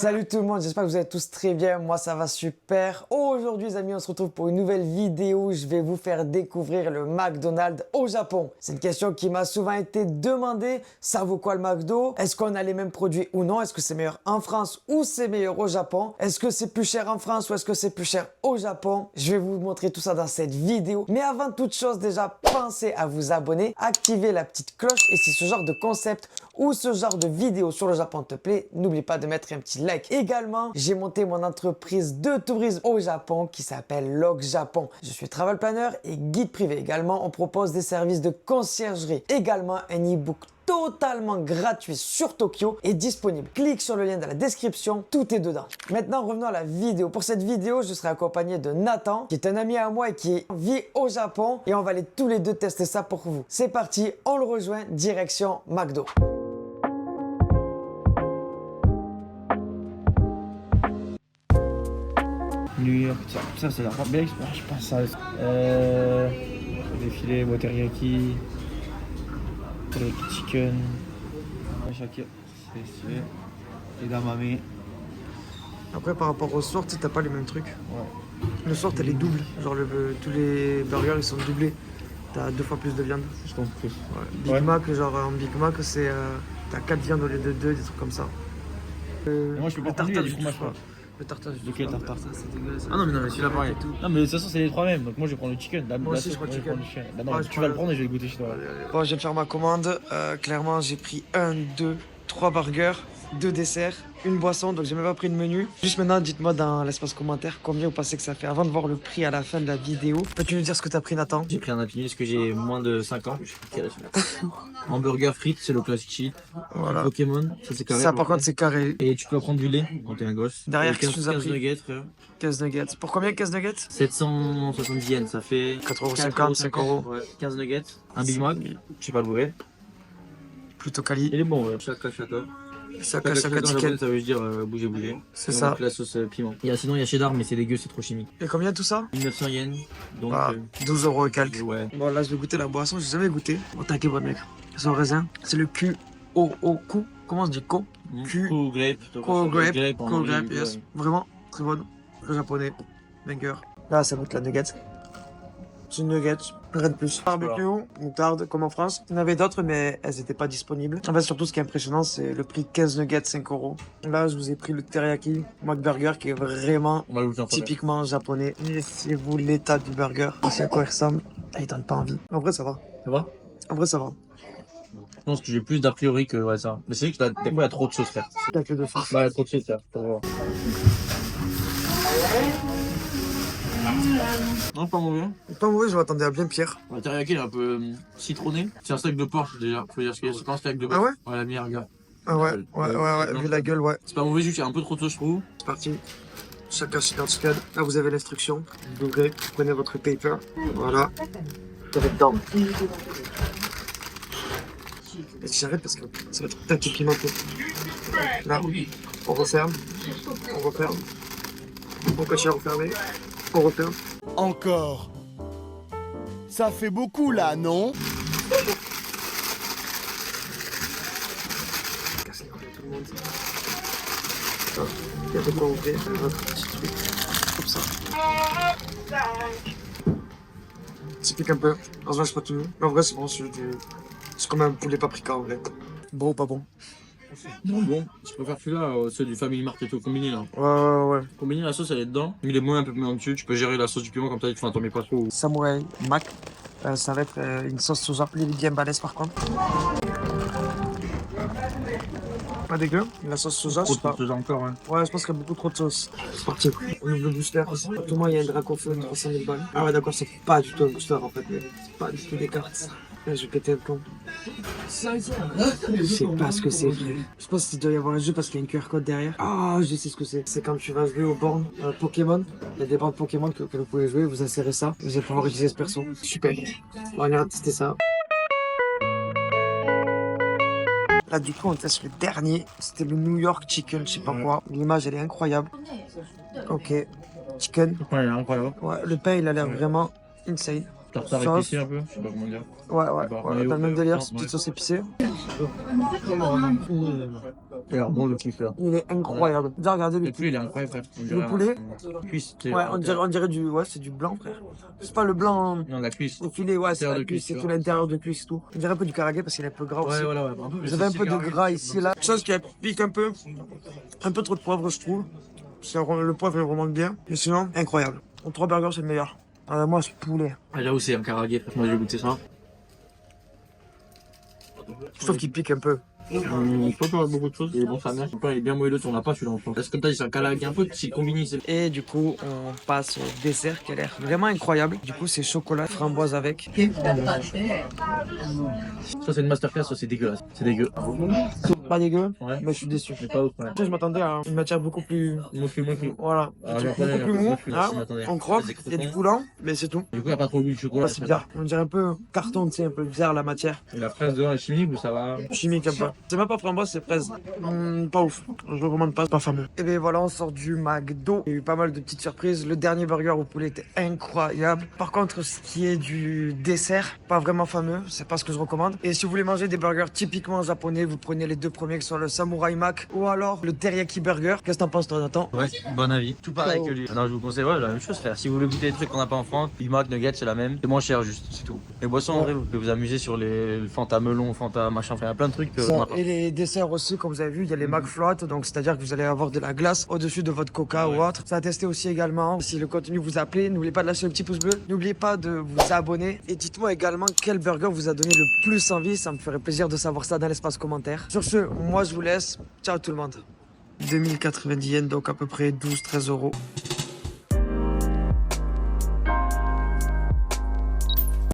Salut tout le monde, j'espère que vous allez tous très bien, moi ça va super. Aujourd'hui les amis, on se retrouve pour une nouvelle vidéo où je vais vous faire découvrir le McDonald's au Japon. C'est une question qui m'a souvent été demandée, ça vaut quoi le McDo? Est-ce qu'on a les mêmes produits ou non? Est-ce que c'est meilleur en France ou c'est meilleur au Japon? Est-ce que c'est plus cher en France ou est-ce que c'est plus cher au Japon? Je vais vous montrer tout ça dans cette vidéo. Mais avant toute chose, déjà pensez à vous abonner, activer la petite cloche et si ce genre de concept ou ce genre de vidéo sur le Japon te plaît, n'oublie pas de mettre un petit like. Également, j'ai monté mon entreprise de tourisme au Japon qui s'appelle Log Japon. Je suis travel planner et guide privé. Également, on propose des services de conciergerie. Également, un e-book totalement gratuit sur Tokyo est disponible. Clique sur le lien dans la description, tout est dedans. Maintenant, revenons à la vidéo. Pour cette vidéo, je serai accompagné de Nathan, qui est un ami à moi et qui vit au Japon. Et on va aller tous les deux tester ça pour vous. C'est parti, on le rejoint, direction McDo. New York, ça a l'air bien, je pense ça. Des filets, teriyaki, teriyaki chicken, shakir, c'est stylé, edamame. Après, par rapport au sort, t'as pas les mêmes trucs. Ouais. Le sort, elle est double. Genre, tous les burgers, ils sont doublés. T'as 2 fois plus de viande. Je pense plus. Ouais. Big Mac, genre en Big Mac, c'est t'as 4 viandes au lieu de 2, des trucs comme ça. Moi, je peux pas prendre du fromage. Le tartare, de quel tartare? Ça, c'est dégueulasse. Ah non, mais celui-là, pareil. Non, mais de toute façon, c'est les trois mêmes. Donc, moi, je vais prendre le chicken. Moi aussi, je prends le chicken. Bah, non, tu vas le prendre et je vais le goûter chez toi. Bon, je viens de faire ma commande. Clairement, j'ai pris 1, 2, 3 burgers, 2 desserts, une boisson. Donc, j'ai même pas pris de menu. Juste maintenant, dites-moi dans l'espace commentaire combien vous pensez que ça fait avant de voir le prix à la fin de la vidéo. Peux-tu nous dire ce que t'as pris, Nathan? J'ai pris un Happy Meal parce que j'ai moins de 5 ans. Hamburger frites, c'est le classique shit. Voilà. Pokémon, ça c'est carré. Ça, par contre, c'est carré. Et tu peux prendre du lait quand t'es un gosse. Derrière, Et qu'est-ce que tu nous as 15 pris? nuggets, frère. 15 nuggets. Pour combien 15 nuggets? 770 yens, ça fait 4,50 €, 5 €. Ouais, 15 nuggets, un Big Mac, je sais pas le bourrer. Plutôt quali. Il est bon, ouais. Chaka chaka. Chaka Chaka chicken. ça veut dire bouger bouger. C'est Et on ça. met la sauce piment. Sinon il y a cheddar, mais c'est dégueu, c'est trop chimique. Et combien tout ça? 1900 yens. Donc, Ah, 12 € et quelques. ouais. Bon, là, je vais goûter la boisson. J'ai jamais goûté. Bon, t'inquiète, bon, mec. C'est au raisin. C'est le Q-O-O-Q. Comment on se dit Ko? Q. Cool grape. Cool grape. en Cool grape, anglais, yes. ouais. Vraiment, très bonne. Très japonais. Banger. Là, ça goûte la nugget. C'est une nugget. Rien de plus. Barbecue, moutarde, comme en France. Il y en avait d'autres, mais elles n'étaient pas disponibles. En fait, surtout, ce qui est impressionnant, c'est le prix 15 nuggets, 5 €. Là, je vous ai pris le teriyaki McBurger, qui est vraiment On va le goûter en premier. typiquement japonais. Laissez-vous l'état du burger. C'est à quoi il ressemble. Ah, il donne pas envie. En vrai, ça va. Ça va? En vrai, ça va. Je pense que j'ai plus d'a priori que ouais, ça. Mais c'est vrai que des fois il y a trop de choses, frère. Il y a que de sauce. Bah, il y a trop de choses, frère. Pour voir. Non, pas mauvais. Pas mauvais, je m'attendais à bien pire. Le teriyaki il est un peu citronné. C'est un steak de porc déjà. Faut dire ce qu'il y a. C'est pas un steak de porc. Ah ouais? Ouais, la meilleure, gars. Ah ouais, vu la gueule, ouais. C'est pas mauvais, juste il y a un peu trop de sauce, je trouve. C'est parti. Chacun chicken. Là, vous avez l'instruction. Vous ouvrez, prenez votre paper. Voilà. Vous avez dedans. Et si j'arrête parce que ça va être taqué pimenté. Là, on referme. On referme. On continue à refermer. On referme. Encore. Ça fait beaucoup là, non? Casser les couilles à tout le monde. Il y a de quoi ouvrir votre petit truc. Comme ça. Ça pique un peu. Heureusement, c'est pas tout. Mais en vrai, c'est bon, c'est comme un poulet paprika en vrai. Bon ou pas bon? Bon, je préfère celui-là, ceux du Family Mart et tout, combiné là. Ouais. Combiné, la sauce elle est dedans. Il est moins un peu plus en dessus. Tu peux gérer la sauce du piment comme ça, tu t'en mets pas trop. Samurai Mac. Ça va être une sauce soja. Il est bien balèze par contre. Pas dégueu. La sauce soja, je sais pas. Trop de encore, hein. Ouais, je pense qu'il y a beaucoup trop de sauce. C'est parti. On ouvre le booster. À tout moment, il y a un Dracofeu de 300 000 balles. Ah ouais, d'accord, c'est pas du tout un booster en fait. Mais c'est pas du tout des cartes. Là, je vais péter le plomb. Je sais pas ce que c'est. Je pense qu'il doit y avoir un jeu parce qu'il y a un QR code derrière. Ah, je sais ce que c'est. C'est quand tu vas jouer aux bornes Pokémon. Il y a des bornes Pokémon que vous pouvez jouer. Vous insérez ça. Vous allez pouvoir utiliser ce perso. Super. On va tester ça. Là, du coup, on teste le dernier. C'était le New York Chicken, je sais pas quoi. L'image, elle est incroyable. Ok. Chicken. Ouais, il est incroyable. Ouais, le pain, il a l'air vraiment insane. Tartare Sauce. épicé un peu, je sais pas comment dire. Ouais, Bah, ouais, mayo, t'as le même délire, ouais. petite sauce épicée. Il a l'air bon le kiff là. Il est incroyable. Déjà, regardez Le le poulet, il est incroyable, frère. On dirait poulet. Cuisse. Ouais, on dirait du. Ouais, c'est du blanc, frère. C'est pas le blanc. Non, la cuisse. Le filet, ouais, c'est L'intérieur la de cuisse, cuisse, c'est tu tout vois. l'intérieur de cuisse et tout. On dirait un peu du karagé parce qu'il est un peu gras aussi. Ouais, voilà, ouais. Vous avez un peu de gras ici, là. Chose qui pique un peu. Un peu trop de poivre, je trouve. Le poivre est vraiment bien. Mais sinon, incroyable. En 3 burgers, c'est le meilleur. Moi, ce poulet. Ah, j'avoue, c'est un karagé, frère. Moi, j'ai goûté ça. Je trouve qu'il pique un peu. Je pense qu'on a beaucoup de choses. Il est bon, sa mère. Le pain, il est bien moelleux, on n'a pas celui-là en France. Parce que comme t'as dit, c'est un karagé un peu, c'est combiné. Et du coup, on passe au dessert qui a l'air vraiment incroyable. Du coup, c'est chocolat framboise avec. Ça, c'est une masterclass, ça, c'est dégueulasse. C'est dégueu. Pas dégueu, Ouais. mais je suis déçu. Mais pas ouf, ouais. Je m'attendais à une matière beaucoup plus. Moi, je suis. Voilà, Ah, un truc j'en connais, beaucoup plus un peu mou. plus, Hein, je m'attendais. on croque, C'est il y a du croquant. coulant, mais c'est tout. Du coup, il n'y a pas trop de chocolat. Ouais, c'est bizarre. On dirait un peu carton, tu sais, un peu bizarre la matière. Et la fraise dehors est chimique ou ça va? Chimique un peu. C'est même pas framboise, c'est fraise. Pas ouf. Je le recommande pas, c'est pas fameux. Et bien voilà, on sort du McDo. Il y a eu pas mal de petites surprises. Le dernier burger au poulet était incroyable. Par contre, ce qui est du dessert, pas vraiment fameux. C'est pas ce que je recommande. Et si vous voulez manger des burgers typiquement japonais, vous prenez les deux premiers qui sont le Samurai Mac ou alors le Teriyaki Burger. Qu'est-ce que t'en penses, toi, Nathan? Ouais, bon avis. Tout pareil que lui. Non, je vous conseille, ouais, la même chose, frère. Si vous voulez goûter des trucs qu'on n'a pas en France, Big Mac, Nuggets, c'est la même. C'est moins cher, juste, c'est tout. Les boissons, en vrai, vous pouvez vous amuser sur les Fanta melon, Fanta machin. Enfin, il y a plein de trucs que Ça. on n'a pas. Et les desserts aussi, comme vous avez vu, il y a les McFloat, donc c'est-à-dire que vous allez avoir de la glace au-dessus de votre coca ou autre. Ça a testé aussi également. Si le contenu vous a plu, n'oubliez pas de lâcher le petit pouce bleu. N'oubliez pas de vous abonner. Et dites-moi également quel burger vous a donné le plus envie. Ça me ferait plaisir de savoir ça dans l'espace commentaire. Sur ce, moi je vous laisse. Ciao tout le monde. 2090 yens, donc à peu près 12-13 euros.